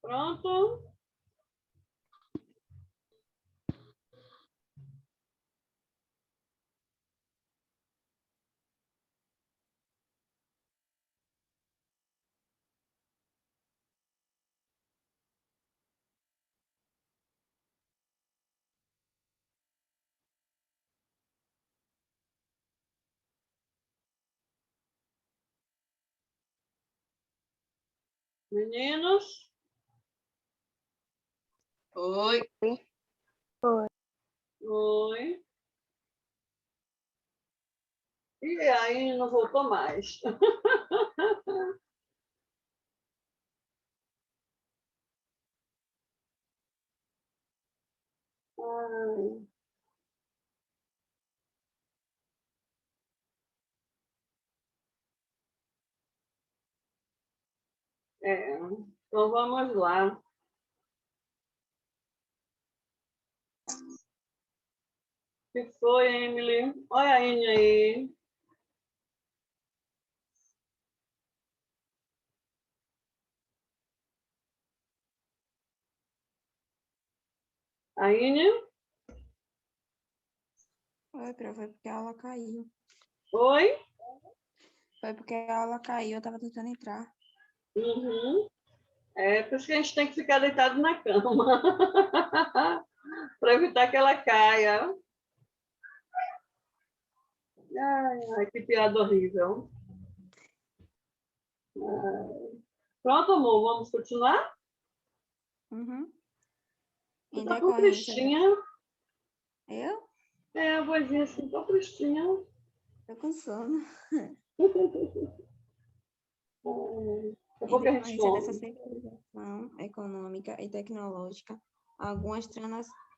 Pronto? Meninos? Oi. Oi. E aí não voltou mais. Ai. Então vamos lá. O que foi, Emily? Olha a Ine aí. A Ine? Oi, Pro, foi porque a aula caiu. Oi? Foi porque a aula caiu, eu tava tentando entrar. Uhum. É por isso que a gente tem que ficar deitado na cama. Para evitar que ela caia. Ai, que piada horrível. Pronto, amor, vamos continuar? Uhum. Você Em tá tão decorrência. tristinha. Eu? A vozinha assim, tão tristinha. Tô com sono. Daqui a Em pouco a gente decorrência dessa come. sectorização econômica e tecnológica, algumas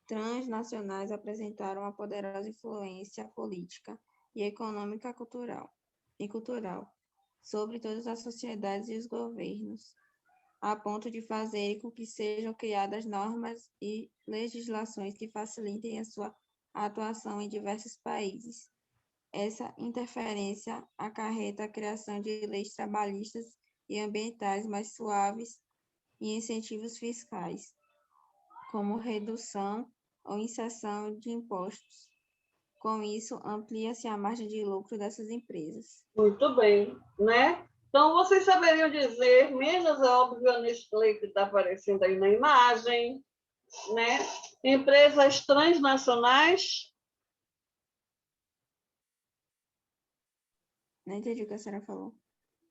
transnacionais apresentaram uma poderosa influência política e econômica cultural sobre todas as sociedades e os governos, a ponto de fazerem com que sejam criadas normas e legislações que facilitem a sua atuação em diversos países. Essa interferência acarreta a criação de leis trabalhistas e ambientais mais suaves e incentivos fiscais, como redução ou isenção de impostos. Com isso, amplia-se a margem de lucro dessas empresas. Muito bem, né? Então, vocês saberiam dizer, menos é óbvio a Nestlé que está aparecendo aí na imagem, né? Empresas transnacionais. Não entendi o que a senhora falou.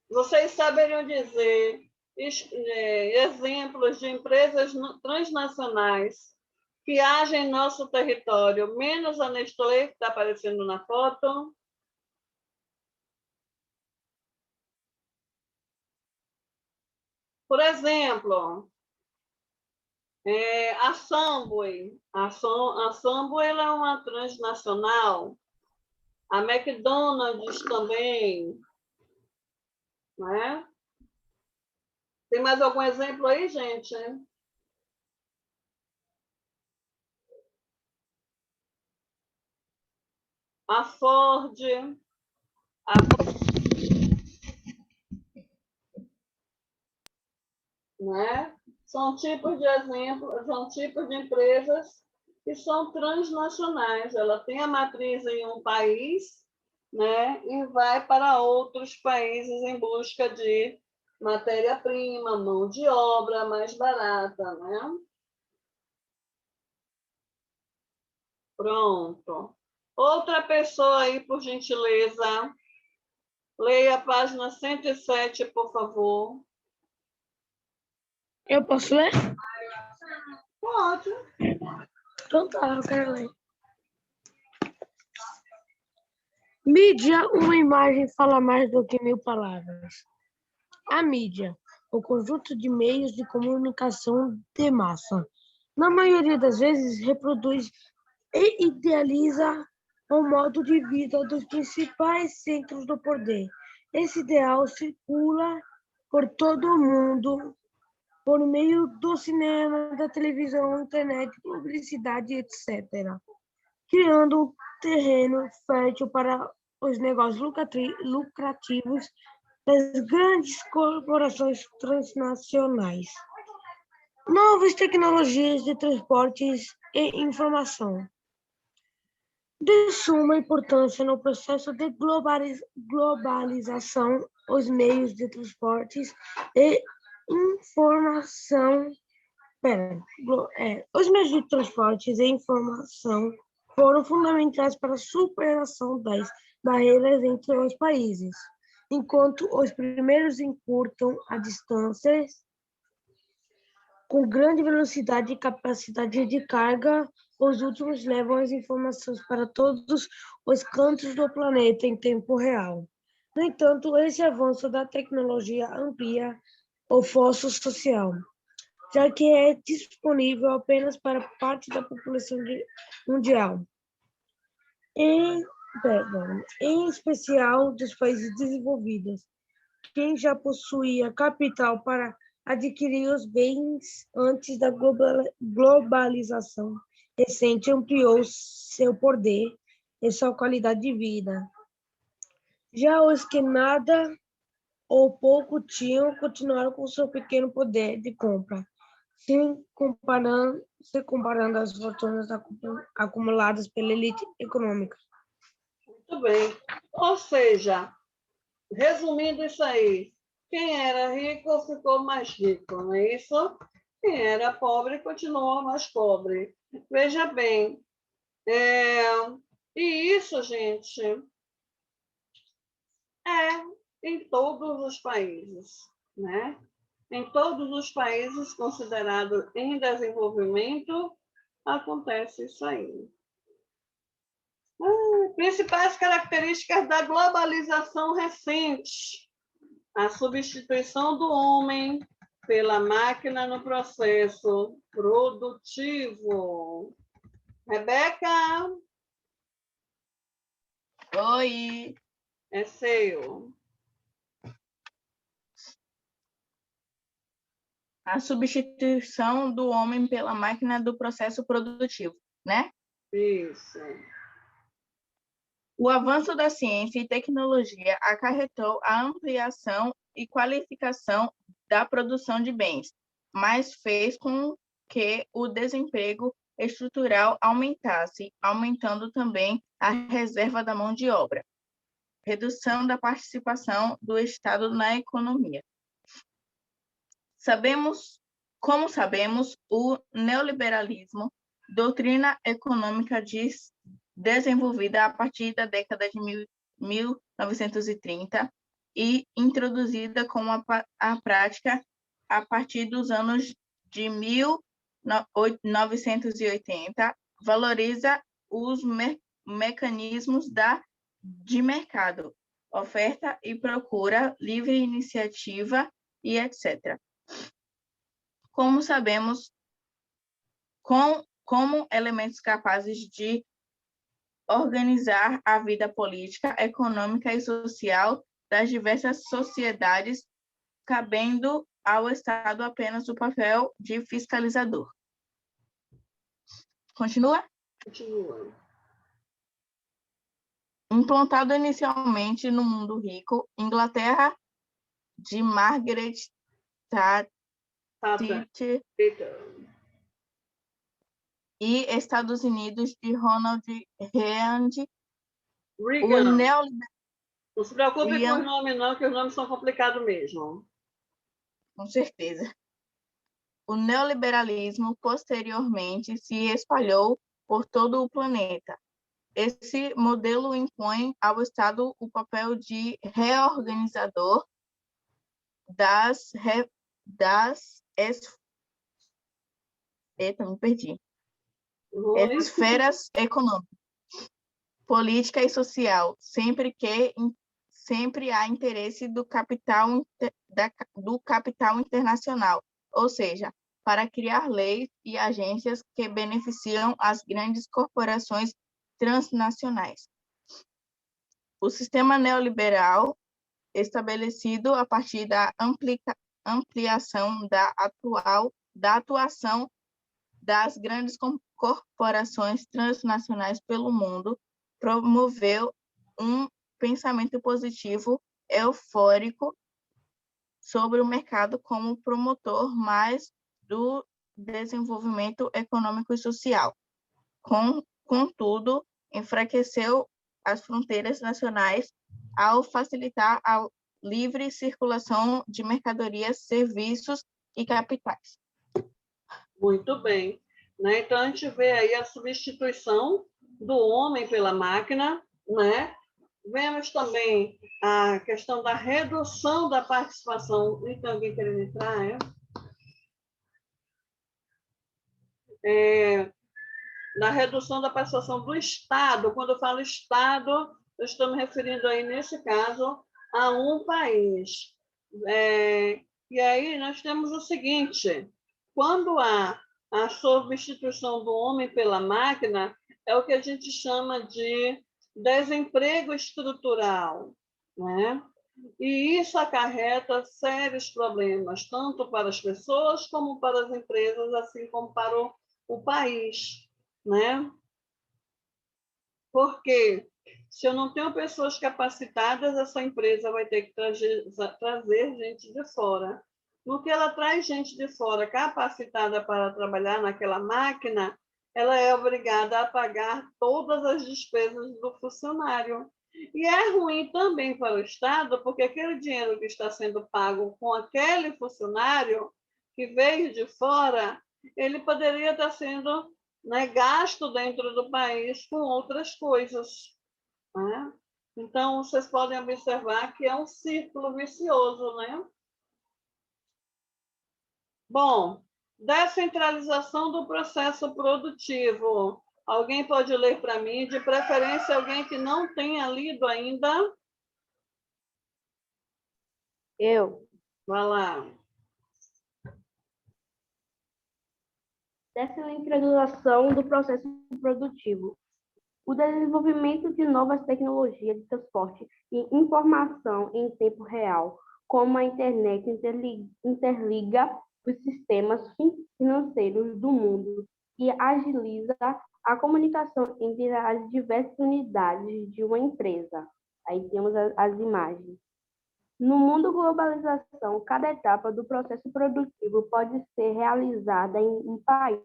Vocês saberiam dizer exemplos de empresas transnacionais que agem em nosso território, menos a Nestlé, que está aparecendo na foto? Por exemplo, a Subway. A Subway ela é uma transnacional. A McDonald's também. Né? Tem mais algum exemplo aí, gente? A Ford. Né? São tipos de exemplos, são tipos de empresas que são transnacionais. Ela tem a matriz em um país, né? E vai para outros países em busca de matéria-prima, mão de obra mais barata, né? Pronto. Outra pessoa aí, por gentileza. Leia a página 107, por favor. Eu posso ler? Pode. Então tá, eu quero ler. Mídia, uma imagem fala mais do que 1000 palavras. A mídia, o conjunto de meios de comunicação de massa, na maioria das vezes reproduz e idealiza o modo de vida dos principais centros do poder. Esse ideal circula por todo o mundo por meio do cinema, da televisão, internet, publicidade, etc., criando um terreno fértil para os negócios lucrativos das grandes corporações transnacionais. Novas tecnologias de transportes e informação. De suma importância no processo de globalização, os meios de transportes e informação. Os meios de transportes e informação foram fundamentais para a superação das barreiras entre os países. Enquanto os primeiros encurtam a distâncias com grande velocidade e capacidade de carga, os últimos levam as informações para todos os cantos do planeta em tempo real. No entanto, esse avanço da tecnologia amplia o fosso social, já que é disponível apenas para parte da população mundial, em especial dos países desenvolvidos. Quem já possuía capital para adquirir os bens antes da globalização recente ampliou seu poder e sua qualidade de vida. Já os que nada ou pouco tinham continuaram com seu pequeno poder de compra, se comparando as fortunas acumuladas pela elite econômica. Muito bem. Ou seja, resumindo isso aí, quem era rico ficou mais rico, não é isso? Quem era pobre continuou mais pobre. Veja bem, e isso, gente, é em todos os países, né? Em todos os países considerados em desenvolvimento, acontece isso aí. Principais características da globalização recente: a substituição do homem pela máquina no processo produtivo. Rebeca? Oi! É seu. A substituição do homem pela máquina do processo produtivo, né? Isso. O avanço da ciência e tecnologia acarretou a ampliação e qualificação da produção de bens, mas fez com que o desemprego estrutural aumentasse, aumentando também a reserva da mão de obra. Redução da participação do Estado na economia. Como sabemos, o neoliberalismo, doutrina econômica desenvolvida a partir da década de 1930 e introduzida como a prática a partir dos anos de 1980, valoriza os mecanismos de mercado, oferta e procura, livre iniciativa e etc. Como sabemos, como elementos capazes de organizar a vida política, econômica e social das diversas sociedades, cabendo ao Estado apenas o papel de fiscalizador. Continua? Continua. Implantado inicialmente no mundo rico, Inglaterra de Margaret Thatcher e Estados Unidos de Ronald Reagan, Reagan. Não se preocupe com os nomes, não, que os nomes são complicados mesmo. Com certeza. O neoliberalismo posteriormente se espalhou por todo o planeta. Esse modelo impõe ao Estado o papel de reorganizador esferas econômicas, política e social, sempre há interesse do capital internacional, ou seja, para criar leis e agências que beneficiam as grandes corporações transnacionais. O sistema neoliberal, estabelecido a partir da ampliação da atuação das grandes corporações transnacionais pelo mundo, promoveu um pensamento positivo, eufórico sobre o mercado como promotor mais do desenvolvimento econômico e social. Contudo, enfraqueceu as fronteiras nacionais ao facilitar a livre circulação de mercadorias, serviços e capitais. Muito bem. Né? Então, a gente vê aí a substituição do homem pela máquina, né? Vemos também a questão da redução da participação. Tem alguém querendo entrar? Na redução da participação do Estado. Quando eu falo Estado, eu estou me referindo aí, nesse caso, a um país. E aí nós temos o seguinte: quando há a substituição do homem pela máquina, é o que a gente chama de desemprego estrutural, né? E isso acarreta sérios problemas, tanto para as pessoas como para as empresas, assim como para o país, né? Porque se eu não tenho pessoas capacitadas, essa empresa vai ter que trazer gente de fora. No que ela traz gente de fora capacitada para trabalhar naquela máquina, ela é obrigada a pagar todas as despesas do funcionário. E é ruim também para o Estado, porque aquele dinheiro que está sendo pago com aquele funcionário que veio de fora, ele poderia estar sendo, né, gasto dentro do país com outras coisas. Né? Então, vocês podem observar que é um círculo vicioso, né? Bom, descentralização do processo produtivo. Alguém pode ler para mim, de preferência alguém que não tenha lido ainda? Eu. Vai lá. Descentralização do processo produtivo. O desenvolvimento de novas tecnologias de transporte e informação em tempo real, como a internet, interliga os sistemas financeiros do mundo e agiliza a comunicação entre as diversas unidades de uma empresa. Aí temos as imagens. No mundo globalização, cada etapa do processo produtivo pode ser realizada em um país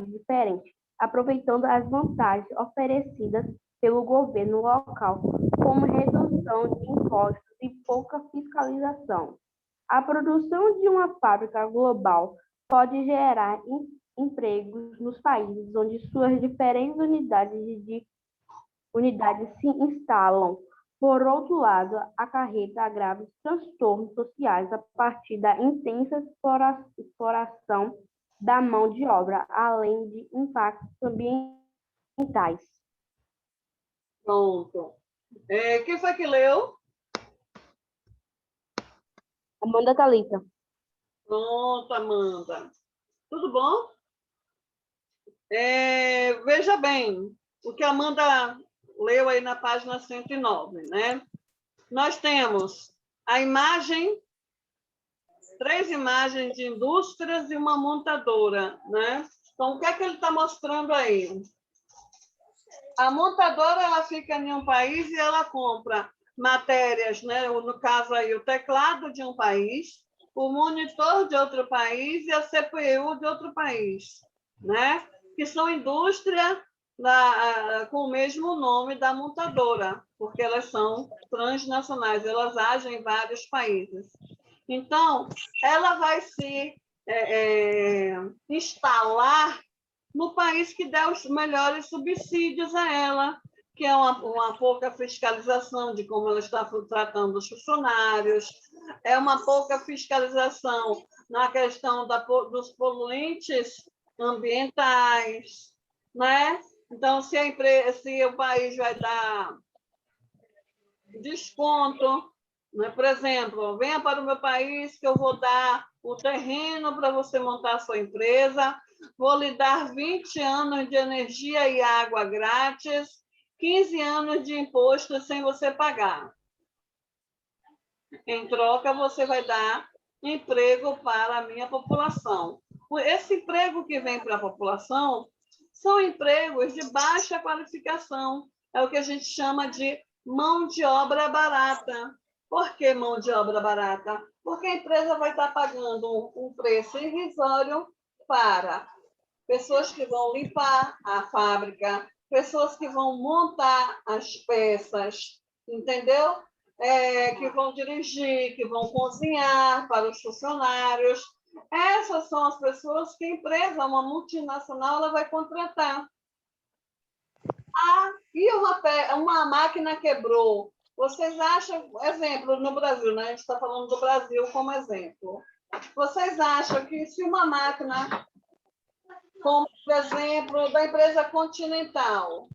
diferente, aproveitando as vantagens oferecidas pelo governo local, como redução de impostos e pouca fiscalização. A produção de uma fábrica global pode gerar empregos nos países onde suas diferentes unidades se instalam. Por outro lado, acarreta graves transtornos sociais a partir da intensa exploração da mão de obra, além de impactos ambientais. Pronto. Quem foi que leu? Amanda Thalita. Pronto, Amanda. Tudo bom? Veja bem, o que a Amanda leu aí na página 109, né? Nós temos a imagem, 3 imagens de indústrias e uma montadora, né? Então, o que é que ele está mostrando aí? A montadora, ela fica em um país e ela compra matérias, né? No caso aí, o teclado de um país, o monitor de outro país e a CPU de outro país, né? Que são indústria com o mesmo nome da montadora, porque elas são transnacionais, elas agem em vários países. Então, ela vai se instalar no país que der os melhores subsídios a ela, que é uma pouca fiscalização de como ela está tratando os funcionários, é uma pouca fiscalização na questão dos poluentes ambientais, né? Então, se o país vai dar desconto, né? Por exemplo, venha para o meu país que eu vou dar o terreno para você montar a sua empresa, vou lhe dar 20 anos de energia e água grátis, 15 anos de imposto sem você pagar. Em troca, você vai dar emprego para a minha população. Esse emprego que vem para a população são empregos de baixa qualificação. É o que a gente chama de mão de obra barata. Por que mão de obra barata? Porque a empresa vai estar pagando um preço irrisório para pessoas que vão limpar a fábrica, pessoas que vão montar as peças, entendeu? Que vão dirigir, que vão cozinhar para os funcionários. Essas são as pessoas que a empresa, uma multinacional, ela vai contratar. E uma máquina quebrou. Vocês acham, exemplo, no Brasil, né? A gente está falando do Brasil como exemplo. Vocês acham que se uma máquina, como, por exemplo, da empresa Continental,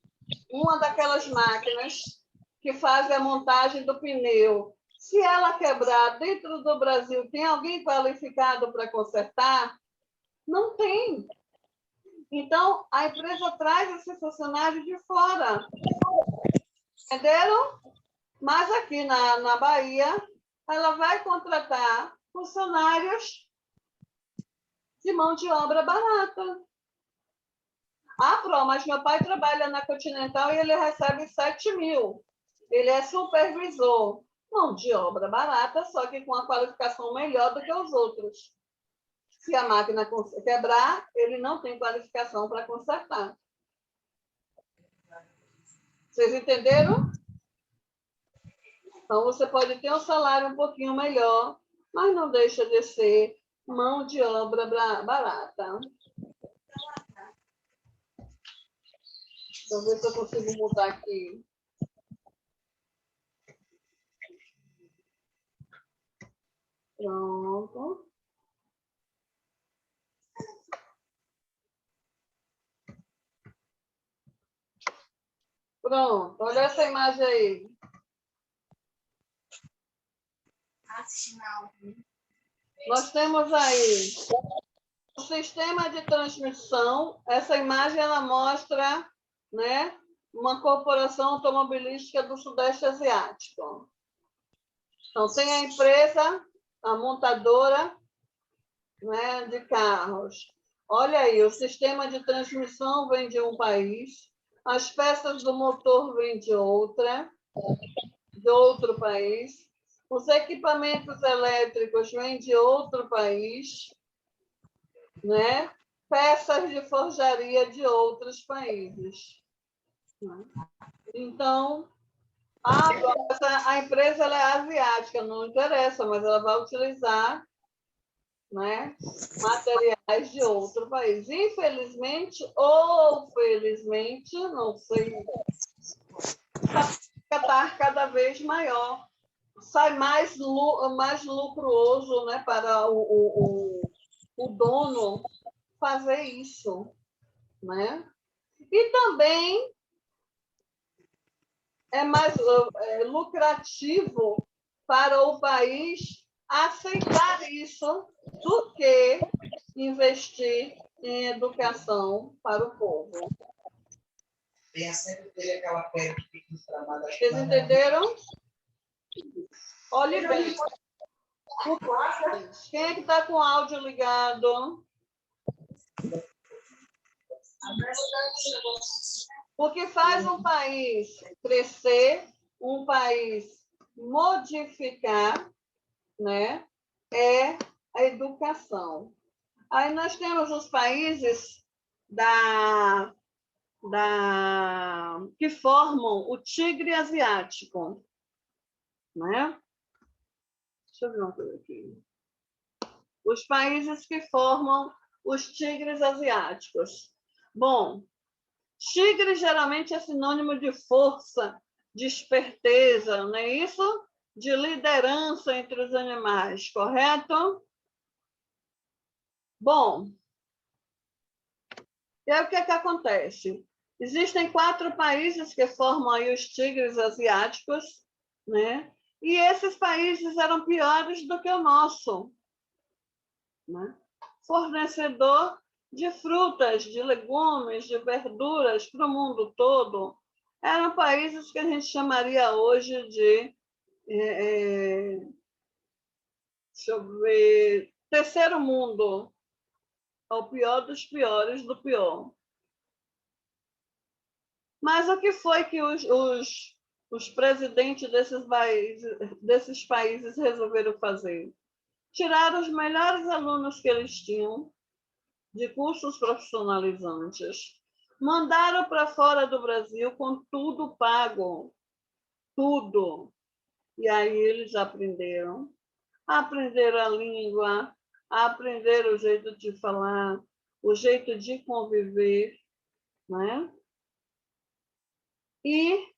uma daquelas máquinas que faz a montagem do pneu, se ela quebrar dentro do Brasil, tem alguém qualificado para consertar? Não tem. Então, a empresa traz esse funcionário de fora. Entenderam? Mas aqui na Bahia, ela vai contratar funcionários de mão de obra barata. Mas meu pai trabalha na Continental e ele recebe 7 mil. Ele é supervisor. Mão de obra barata, só que com uma qualificação melhor do que os outros. Se a máquina quebrar, ele não tem qualificação para consertar. Vocês entenderam? Então, você pode ter um salário um pouquinho melhor, mas não deixa de ser mão de obra barata. Deixa eu ver se eu consigo mudar aqui. Pronto. Pronto, olha essa imagem aí. Nós temos aí o sistema de transmissão. Essa imagem ela mostra, né, uma corporação automobilística do Sudeste Asiático. Então, tem a empresa, a montadora, né, de carros. Olha aí, o sistema de transmissão vem de um país, as peças do motor vêm de outro país, os equipamentos elétricos vêm de outro país, né? Peças de forjaria de outros países. Então, a empresa ela é asiática, não interessa, mas ela vai utilizar, né, materiais de outro país. Infelizmente ou felizmente, não sei, está cada vez maior. Sai mais lucroso, né, para o dono fazer isso, né? E também é mais lucrativo para o país aceitar isso do que investir em educação para o povo. Vocês entenderam? Olhe bem. Quem é que está com o áudio ligado? O que faz um país crescer, um país modificar, né, é a educação. Aí nós temos os países que formam o tigre asiático, né? Deixa eu ver uma coisa aqui. Os países que formam os tigres asiáticos. Bom, tigre geralmente é sinônimo de força, de esperteza, não é isso? De liderança entre os animais, correto? Bom, e aí o que é que acontece? Existem 4 países que formam aí os tigres asiáticos, né? E esses países eram piores do que o nosso, né? Fornecedor de frutas, de legumes, de verduras para o mundo todo. Eram países que a gente chamaria hoje de, deixa eu ver, terceiro mundo, ao pior dos piores do pior. Mas o que foi que os presidentes desses países resolveram fazer? Tiraram os melhores alunos que eles tinham, de cursos profissionalizantes. Mandaram para fora do Brasil com tudo pago, tudo. E aí eles aprenderam a língua, aprenderam o jeito de falar, o jeito de conviver, né? E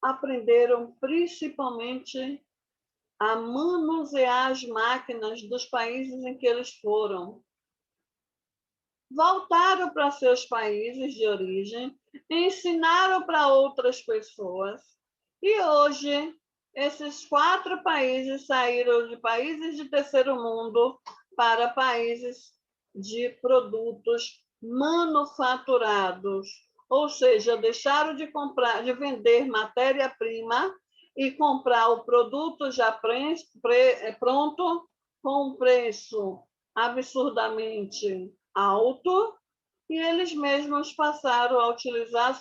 aprenderam principalmente a manusear as máquinas dos países em que eles foram. Voltaram para seus países de origem, ensinaram para outras pessoas, e hoje esses 4 países saíram de países de terceiro mundo para países de produtos manufaturados, ou seja, deixaram de comprar, de vender matéria-prima e comprar o produto já pronto com um preço absurdamente alto, e eles mesmos passaram a utilizar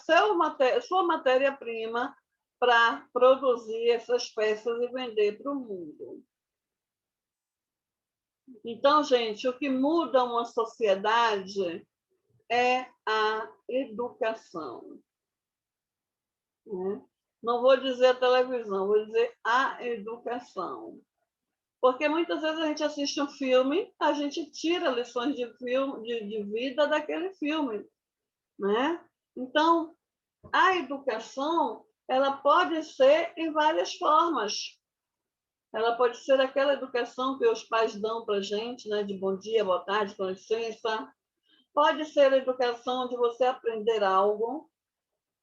sua matéria-prima para produzir essas peças e vender para o mundo. Então, gente, o que muda uma sociedade é a educação, né? Não vou dizer a televisão, vou dizer a educação. Porque muitas vezes a gente assiste um filme, a gente tira lições de vida daquele filme, né? Então, a educação, ela pode ser em várias formas. Ela pode ser aquela educação que os pais dão para a gente, né? De bom dia, boa tarde, com licença. Pode ser a educação de você aprender algo,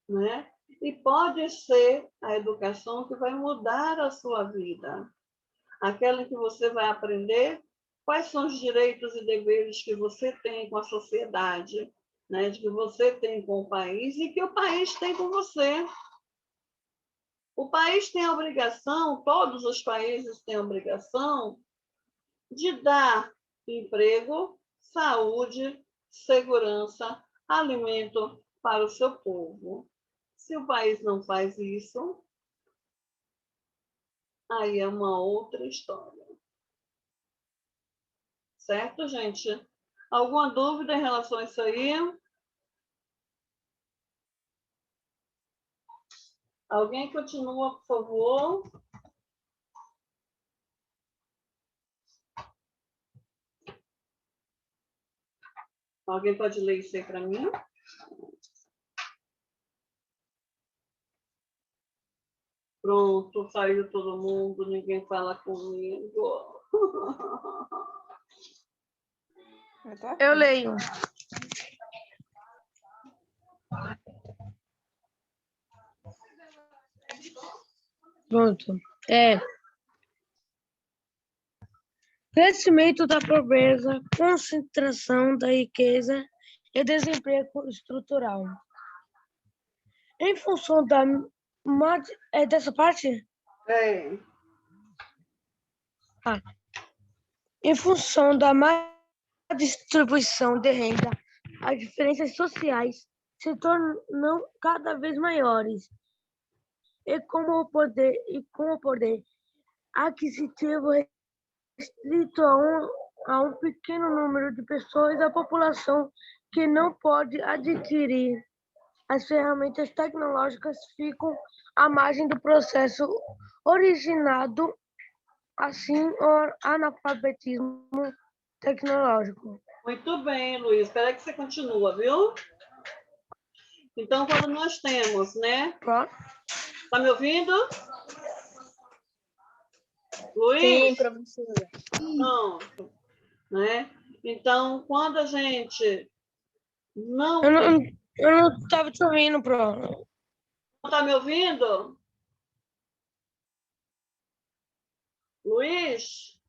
né? E pode ser a educação que vai mudar a sua vida. Aquela em que você vai aprender quais são os direitos e deveres que você tem com a sociedade, né? Que você tem com o país e que o país tem com você. O país tem a obrigação, todos os países têm a obrigação de dar emprego, saúde, segurança, alimento para o seu povo. Se o país não faz isso, aí é uma outra história. Certo, gente? Alguma dúvida em relação a isso aí? Alguém continua, por favor? Alguém pode ler isso aí para mim? Pronto, saiu todo mundo, ninguém fala comigo. Eu leio. Pronto. Crescimento da pobreza, concentração da riqueza e desemprego estrutural. Em função da... É dessa parte? É. Em função da má distribuição de renda, as diferenças sociais se tornam cada vez maiores. E com o poder aquisitivo restrito a um pequeno número de pessoas, a população que não pode adquirir as ferramentas tecnológicas ficam à margem do processo originado, assim, o analfabetismo tecnológico. Muito bem, Luiz. Espera que você continua, viu? Então, quando nós temos, né? Está me ouvindo? Luiz? Sim, professora. Não. Né? Então, quando a gente não... Eu não estava te ouvindo, Pro. Não está me ouvindo? Luiz?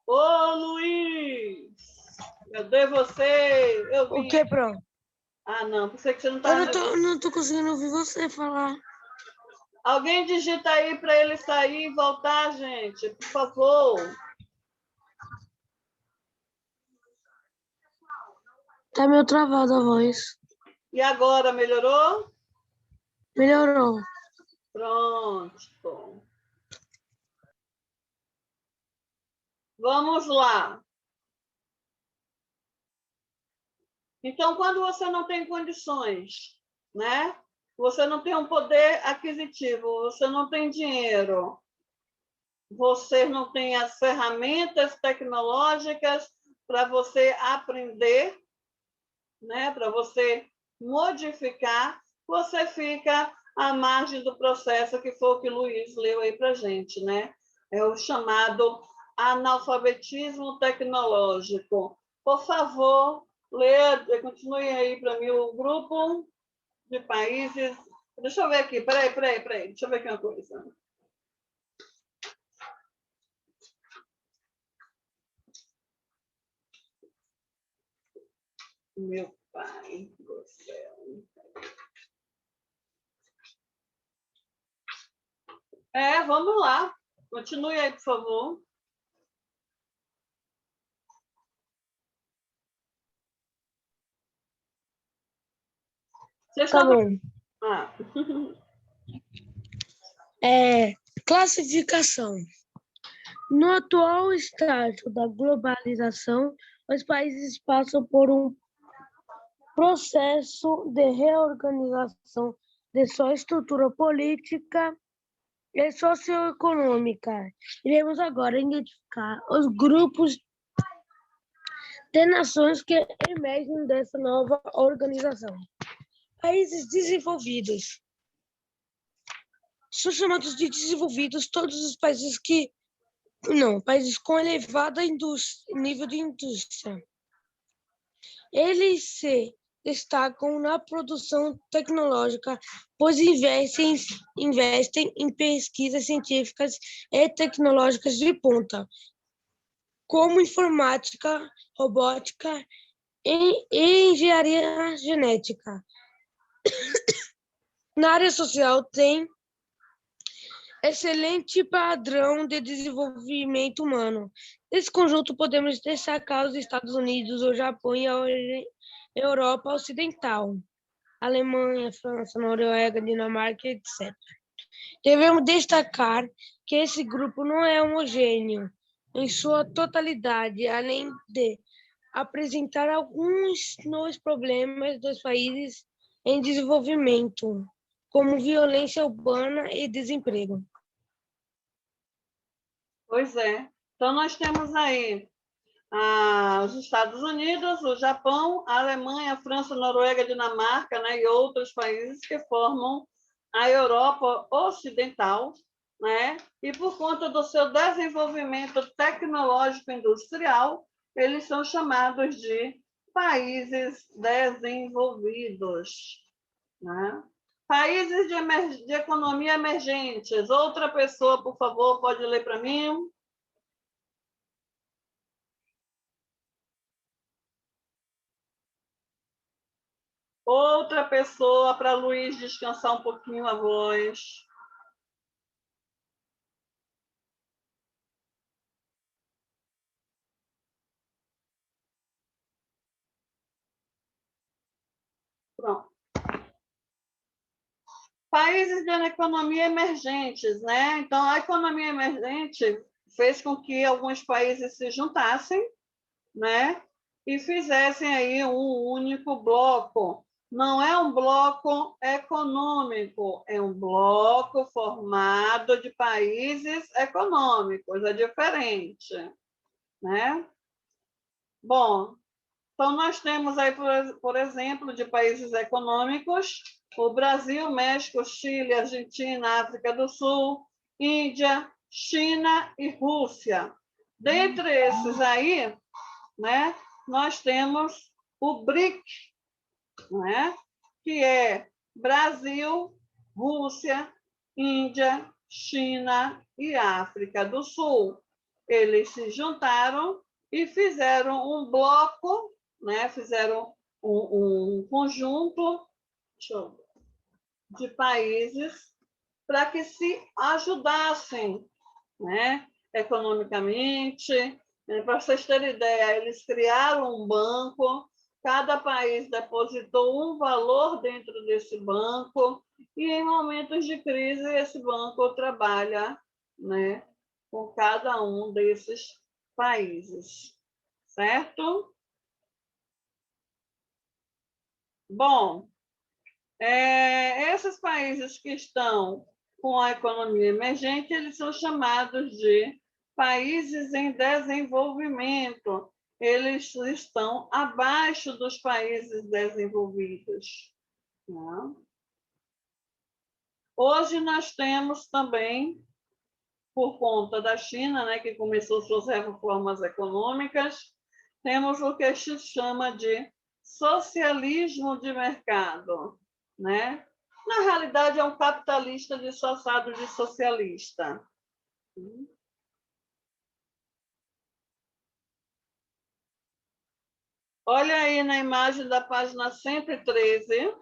Ô, Luiz! Cadê você? Eu vim... O que, Pro? Ah, não. Pensei que você não estava... Eu não tô conseguindo ouvir você falar. Alguém digita aí para ele sair e voltar, gente, por favor. Tá meio travada a voz. E agora, melhorou? Melhorou. Pronto. Vamos lá. Então, quando você não tem condições, né? Você não tem um poder aquisitivo, você não tem dinheiro, você não tem as ferramentas tecnológicas para você aprender, né? Para você modificar, você fica à margem do processo, que foi o que o Luiz leu aí para a gente, né? É o chamado analfabetismo tecnológico. Por favor, leia, continue aí para mim o grupo de países. Deixa eu ver aqui, peraí. Deixa eu ver aqui uma coisa. Meu pai do céu. Vamos lá. Continue aí, por favor. Vocês Tá estavam... bom. Ah. Classificação. No atual estágio da globalização, os países passam por um processo de reorganização de sua estrutura política e socioeconômica. Iremos agora identificar os grupos de nações que emergem dessa nova organização. Países desenvolvidos. São chamados de desenvolvidos todos os países países com elevado nível de indústria. Eles se destacam na produção tecnológica, pois investem em pesquisas científicas e tecnológicas de ponta, como informática, robótica e engenharia genética. Na área social, tem excelente padrão de desenvolvimento humano. Nesse conjunto, podemos destacar os Estados Unidos, o Japão e a Europa Ocidental, Alemanha, França, Noruega, Dinamarca, etc. Devemos destacar que esse grupo não é homogêneo em sua totalidade, além de apresentar alguns novos problemas dos países em desenvolvimento, como violência urbana e desemprego. Pois é. Então, nós temos aí os Estados Unidos, o Japão, a Alemanha, a França, a Noruega, a Dinamarca, né, e outros países que formam a Europa Ocidental, né? E por conta do seu desenvolvimento tecnológico industrial, eles são chamados de países desenvolvidos, né? Países de economia emergentes. Outra pessoa, por favor, pode ler para mim? Outra pessoa para Luiz descansar um pouquinho a voz. Pronto. Países de economia emergentes, né? Então, a economia emergente fez com que alguns países se juntassem, né? E fizessem aí um único bloco. Não é um bloco econômico, é um bloco formado de países econômicos, é diferente, né? Bom, então nós temos aí, por exemplo, de países econômicos, o Brasil, México, Chile, Argentina, África do Sul, Índia, China e Rússia. Dentre esses aí, né, nós temos o BRIC, né, que é Brasil, Rússia, Índia, China e África do Sul. Eles se juntaram e fizeram um bloco, né, fizeram um conjunto de países para que se ajudassem, né, economicamente. Para vocês terem ideia, eles criaram um banco, cada país depositou um valor dentro desse banco, e em momentos de crise, esse banco trabalha, né, com cada um desses países, certo? Bom, esses países que estão com a economia emergente, eles são chamados de países em desenvolvimento. Eles estão abaixo dos países desenvolvidos. Né? Hoje nós temos também, por conta da China, né, que começou suas reformas econômicas, temos o que se chama de socialismo de mercado, né? Na realidade, é um capitalista disfarçado de socialista. Olha aí na imagem da página 113.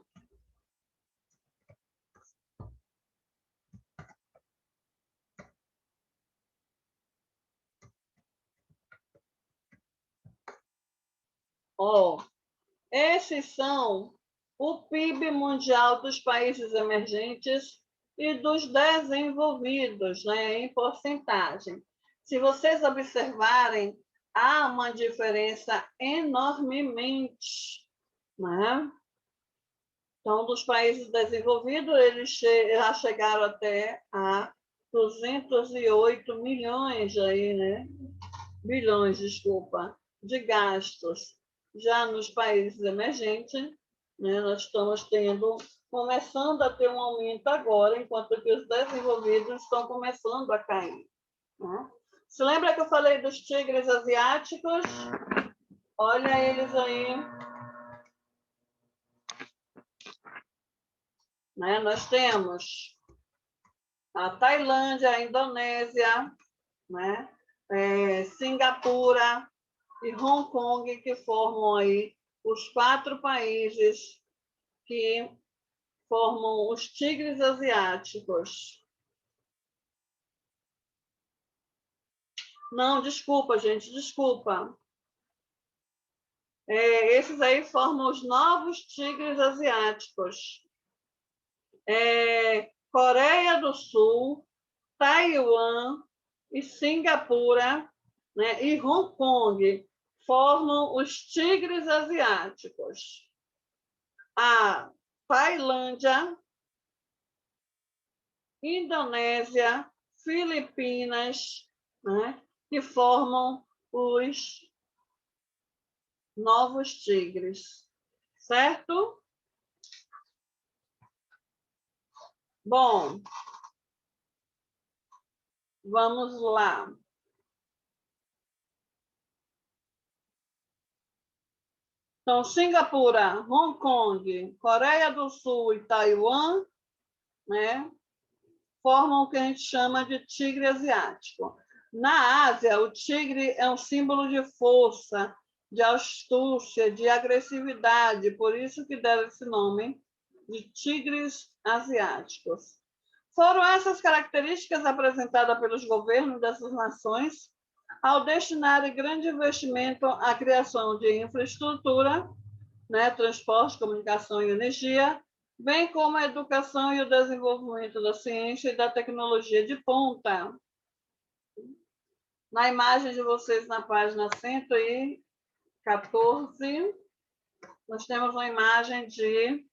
Esses são o PIB mundial dos países emergentes e dos desenvolvidos, né, em porcentagem. Se vocês observarem, há uma diferença enormemente, né? Então, dos países desenvolvidos, eles já chegaram até a 208 milhões aí, né? Bilhões, desculpa, de gastos. Já nos países emergentes, né, nós estamos começando a ter um aumento agora, enquanto que os desenvolvidos estão começando a cair. Né? Se lembra que eu falei dos tigres asiáticos? Olha eles aí. Né? Nós temos a Tailândia, a Indonésia, né? Singapura e Hong Kong, que formam aí os 4 países que formam os tigres asiáticos. Não, desculpa, gente, desculpa. Esses aí formam os novos tigres asiáticos. Coreia do Sul, Taiwan e Singapura, né, e Hong Kong formam os tigres asiáticos. A Tailândia, Indonésia, Filipinas, né, que formam os novos tigres, certo? Bom, vamos lá. Então, Singapura, Hong Kong, Coreia do Sul e Taiwan, né, formam o que a gente chama de tigre asiático. Na Ásia, o tigre é um símbolo de força, de astúcia, de agressividade, por isso que deram esse nome de tigres asiáticos. Foram essas características apresentadas pelos governos dessas nações ao destinarem grande investimento à criação de infraestrutura, né, transporte, comunicação e energia, bem como a educação e o desenvolvimento da ciência e da tecnologia de ponta. Na imagem de vocês, na página 114, nós temos uma imagem de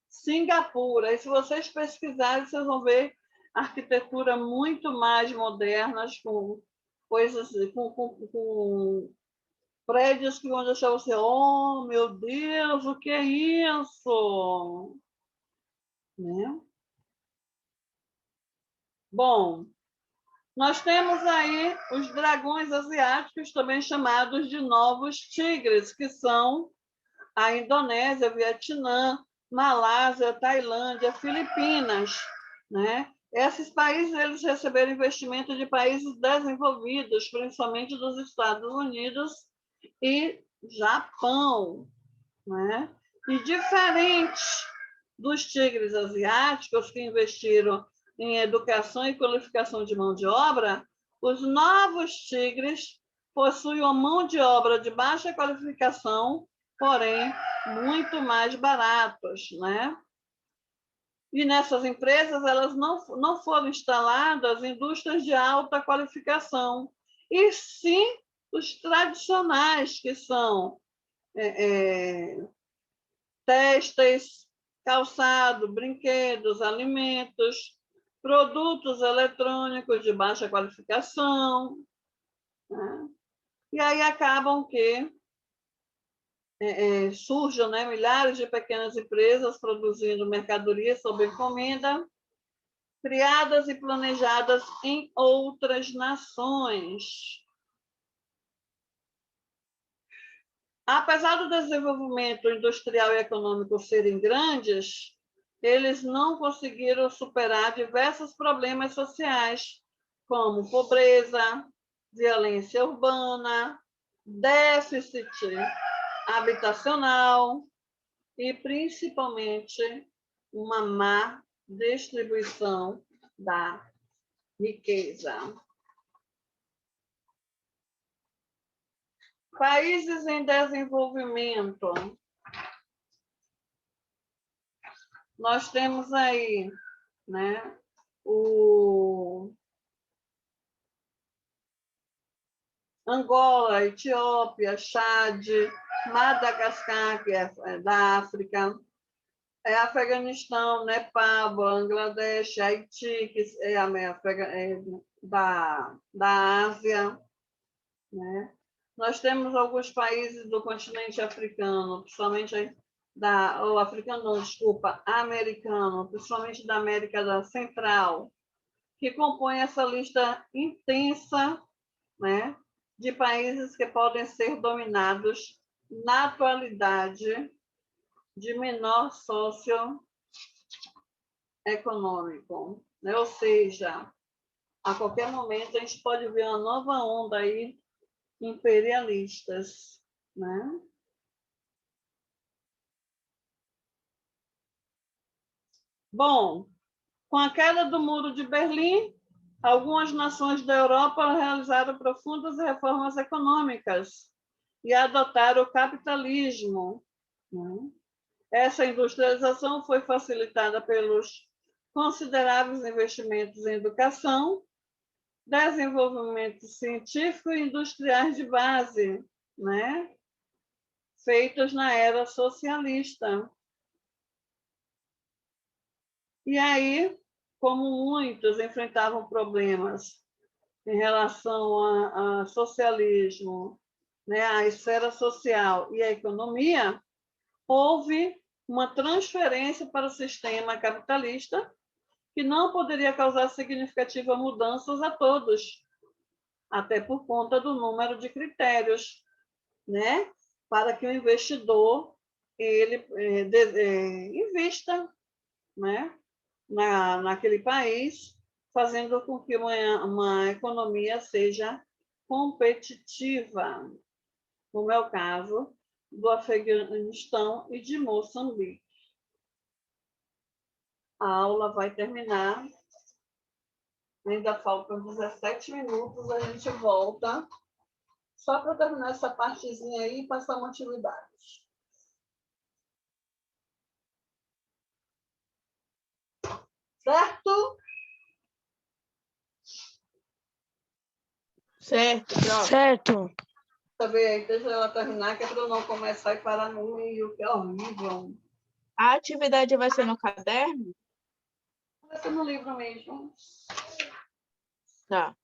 Singapura. E se vocês pesquisarem, vocês vão ver arquitetura muito mais modernas, com coisas, com prédios que vão deixar você, oh, meu Deus, o que é isso? Né? Bom, nós temos aí os dragões asiáticos, também chamados de novos tigres, que são a Indonésia, Vietnã, Malásia, Tailândia, Filipinas, né? Esses países eles receberam investimento de países desenvolvidos, principalmente dos Estados Unidos e Japão, né? E diferente dos tigres asiáticos que investiram em educação e qualificação de mão de obra, os novos tigres possuem uma mão de obra de baixa qualificação, porém muito mais baratos, né? E nessas empresas, elas não foram instaladas indústrias de alta qualificação, e sim os tradicionais, que são têxteis, calçado, brinquedos, alimentos, produtos eletrônicos de baixa qualificação, né? E aí acabam que surjam, né, milhares de pequenas empresas produzindo mercadorias sob encomenda, criadas e planejadas em outras nações. Apesar do desenvolvimento industrial e econômico serem grandes, eles não conseguiram superar diversos problemas sociais, como pobreza, violência urbana, déficit habitacional e, principalmente, uma má distribuição da riqueza. Países em desenvolvimento. Nós temos aí, né, o Angola, Etiópia, Chad, Madagascar, que é da África, Afeganistão, Nepal, Bangladesh, Haiti, que é da Ásia, né? Nós temos alguns países do continente africano, principalmente americano, principalmente da América Central, que compõem essa lista intensa, né, de países que podem ser dominados na atualidade de menor socioeconômico, né? Ou seja, a qualquer momento a gente pode ver uma nova onda aí imperialistas, né? Bom, com a queda do Muro de Berlim, algumas nações da Europa realizaram profundas reformas econômicas e adotaram o capitalismo, né? Essa industrialização foi facilitada pelos consideráveis investimentos em educação, desenvolvimento científico e industriais de base, né, feitos na era socialista. E aí, como muitos enfrentavam problemas em relação ao socialismo, né, à esfera social e à economia, houve uma transferência para o sistema capitalista que não poderia causar significativas mudanças a todos, até por conta do número de critérios, né, para que o investidor ele invista, né, naquele país, fazendo com que uma economia seja competitiva, como é o caso do Afeganistão e de Moçambique. A aula vai terminar. Ainda faltam 17 minutos, a gente volta. Só para terminar essa partezinha aí e passar uma atividade. Certo? Certo, pronto. Certo. Também aí, deixa ela terminar, que é para eu não começar e parar no meio, que é horrível. A atividade vai ser no caderno? Vai ser no livro mesmo. Tá.